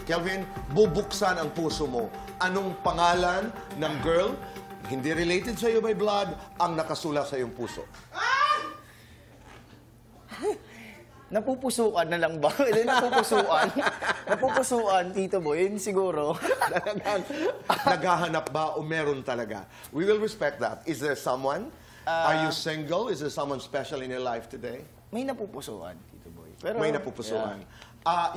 Kelvin, bubuksan ang puso mo. Anong pangalan ng girl, hindi related sa iyo by blood, ang nakasulat sa iyong puso? Napupusuan na lang ba? Hindi, napupusuan. Napupusuan, Tito Boy. Yun siguro. Naghahanap ba o meron talaga? We will respect that. Is there someone? Are you single? Is there someone special in your life today? May napupusuan, Tito Boy. Pero, May napupusuan.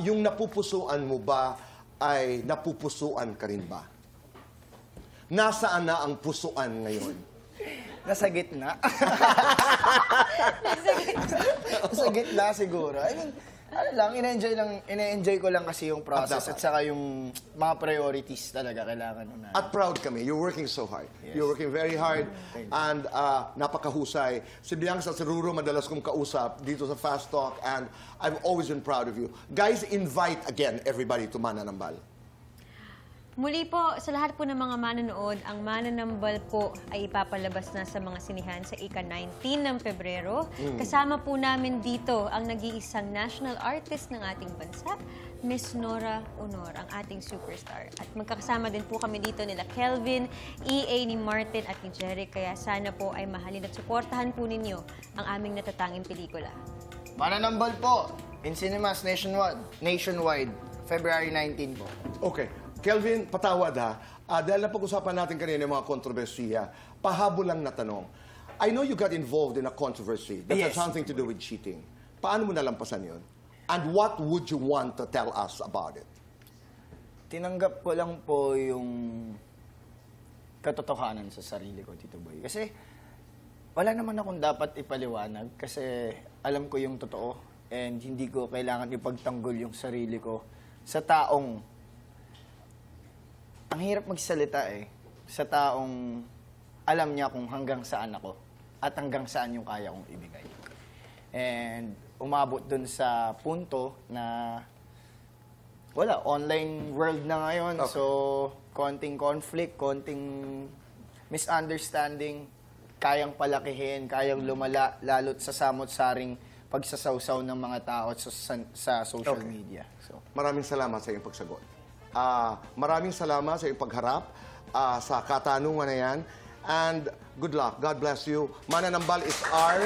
Yung napupusuan mo ba ay napupusuan ka rin ba? Nasaan na ang pusuan ngayon? Nasa gitna. Nasa gitna siguro. I mean, ano lang, ina-enjoy ko lang kasi yung process at saka yung mga priorities talaga kailangan na. At proud kami. You're working so hard. Yes. You're working very hard. And napakahusay. Si Bianca Ceruro, madalas kong kausap dito sa Fast Talk, and I've always been proud of you. Guys, invite again everybody to Mananambal. Muli po, sa lahat po ng mga manonood, ang Mananambal po ay ipapalabas na sa mga sinihan sa ika-19 ng Pebrero. Kasama po namin dito ang nag-iisang national artist ng ating bansa, Miss Nora Honor, ang ating superstar. At magkakasama din po kami dito nila Kelvin, EA, ni Martin at ni Jerry. Kaya sana po ay mahalin at suportahan po ninyo ang aming natatanging pelikula. Mananambal po, in cinemas nationwide, February 19 po. Okay. Kelvin, patawad ha. Dahil napag-usapan natin kanina yung mga kontrobersiya, pahabol lang na tanong. I know you got involved in a controversy that has something to do with cheating. Paano mo nalampasan yun? And what would you want to tell us about it? Tinanggap ko lang po yung katotohanan sa sarili ko, Tito Boy. Kasi wala naman akong dapat ipaliwanag kasi alam ko yung totoo and hindi ko kailangan ipagtanggol yung sarili ko sa taong ang hirap magsalita sa taong alam niya kung hanggang saan ako at hanggang saan yung kaya kong ibigay. And umabot dun sa punto na wala, online world na ngayon. Okay. So, konting conflict, konting misunderstanding, kayang palakihin, kayang lumala, lalo't sa samot-saring pagsasawsaw ng mga tao sa social media. So, maraming salamat sa iyong pagsagot. Maraming salamat sa iyong pagharap sa katanungan na yan. And good luck. God bless you. Mananambal is our